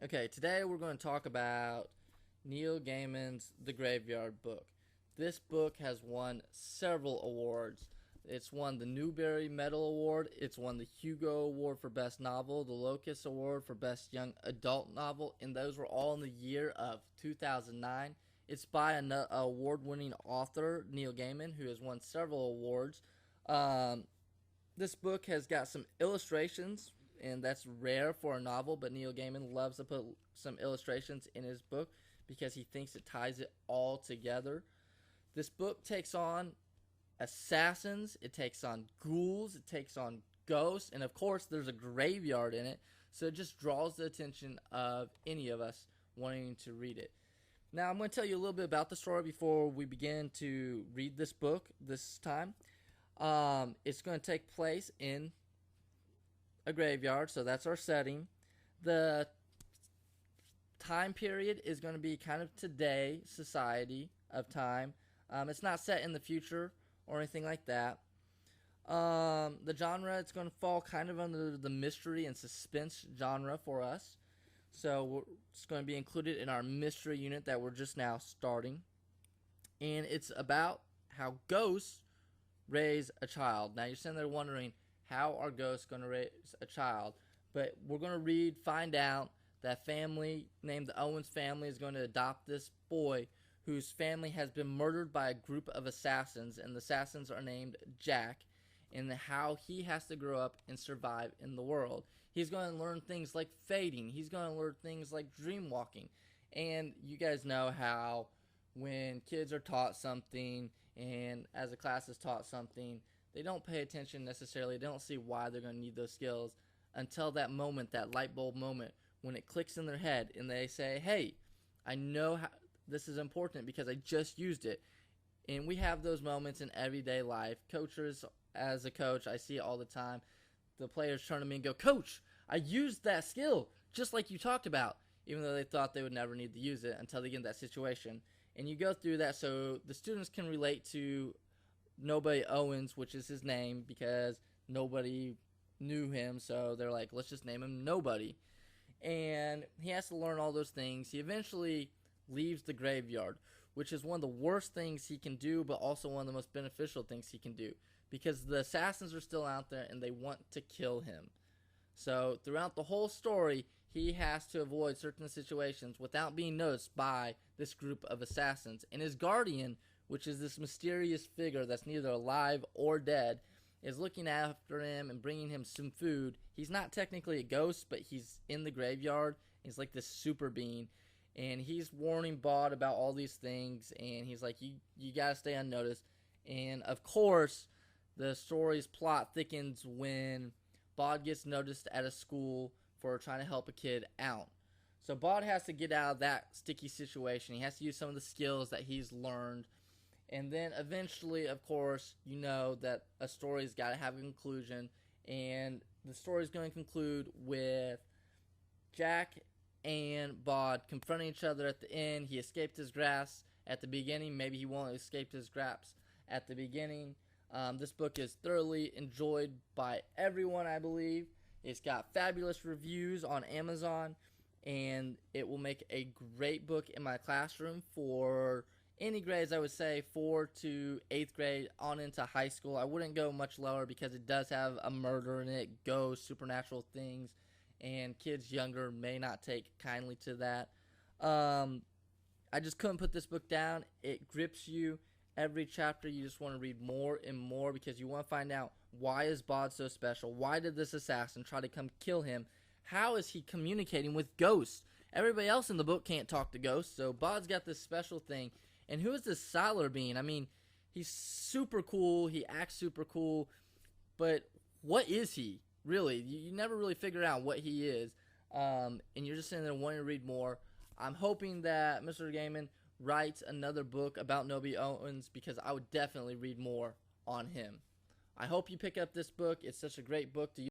Okay, today we're going to talk about Neil Gaiman's The Graveyard Book. This book has won several awards. It's won the Newbery Medal Award, it's won the Hugo Award for Best Novel, the Locus Award for Best Young Adult Novel, and those were all in the year of 2009. It's by an award-winning author, Neil Gaiman, who has won several awards. This book has got some illustrations, and that's rare for a novel, but Neil Gaiman loves to put some illustrations in his book because he thinks it ties it all together. This book takes on assassins, it takes on ghouls, it takes on ghosts, and of course there's a graveyard in it, so it just draws the attention of any of us wanting to read it. Now I'm going to tell you a little bit about the story before we begin to read this book this time. It's going to take place in a graveyard, so that's our setting. The time period is going to be kind of today society of time. It's not set in the future or anything like that. The genre, it's going to fall kind of under the mystery and suspense genre for us. So it's going to be included in our mystery unit that we're just now starting. And it's about how ghosts raise a child. Now you're sitting there wondering, how are ghosts going to raise a child? But we're going to find out that family named the Owens family is going to adopt this boy whose family has been murdered by a group of assassins, and the assassins are named Jack, and how he has to grow up and survive in the world. He's going to learn things like fading. He's going to learn things like dream walking. And you guys know how when kids are taught something and as a class is taught something, they don't pay attention necessarily. They don't see why they're going to need those skills until that moment, that light bulb moment, when it clicks in their head and they say, hey, I know how this is important because I just used it. And we have those moments in everyday life. Coaches, as a coach, I see it all the time. The players turn to me and go, Coach, I used that skill just like you talked about, even though they thought they would never need to use it until they get in that situation. And you go through that so the students can relate to Nobody Owens, which is his name, because nobody knew him, so they're like, let's just name him Nobody. And he has to learn all those things. He eventually leaves the graveyard, which is one of the worst things he can do, but also one of the most beneficial things he can do, because the assassins are still out there and they want to kill him. So throughout the whole story, he has to avoid certain situations without being noticed by this group of assassins. And his guardian, which is this mysterious figure that's neither alive or dead, is looking after him and bringing him some food. He's not technically a ghost, but he's in the graveyard. He's like this super being, and he's warning Bod about all these things, and he's like, you gotta stay unnoticed. And of course, the story's plot thickens when Bod gets noticed at a school for trying to help a kid out. So Bod has to get out of that sticky situation. He has to use some of the skills that he's learned. And then eventually, of course, you know that a story's got to have a conclusion. And the story's going to conclude with Jack and Bod confronting each other at the end. He escaped his grasp at the beginning. Maybe he won't escape his grasp at the beginning. This book is thoroughly enjoyed by everyone, I believe. It's got fabulous reviews on Amazon, and it will make a great book in my classroom for any grades. I would say 4 to 8th grade on into high school. I wouldn't go much lower because it does have a murder in it, ghosts, supernatural things, and kids younger may not take kindly to that. I just couldn't put this book down. It grips you. Every chapter you just want to read more and more because you want to find out, why is Bod so special? Why did this assassin try to come kill him? How is he communicating with ghosts? Everybody else in the book can't talk to ghosts, so Bod's got this special thing. And who is this Siler being? I mean, he's super cool. He acts super cool. But what is he, really? You never really figure out what he is. And you're just sitting there wanting to read more. I'm hoping that Mr. Gaiman writes another book about Nobody Owens, because I would definitely read more on him. I hope you pick up this book. It's such a great book to use.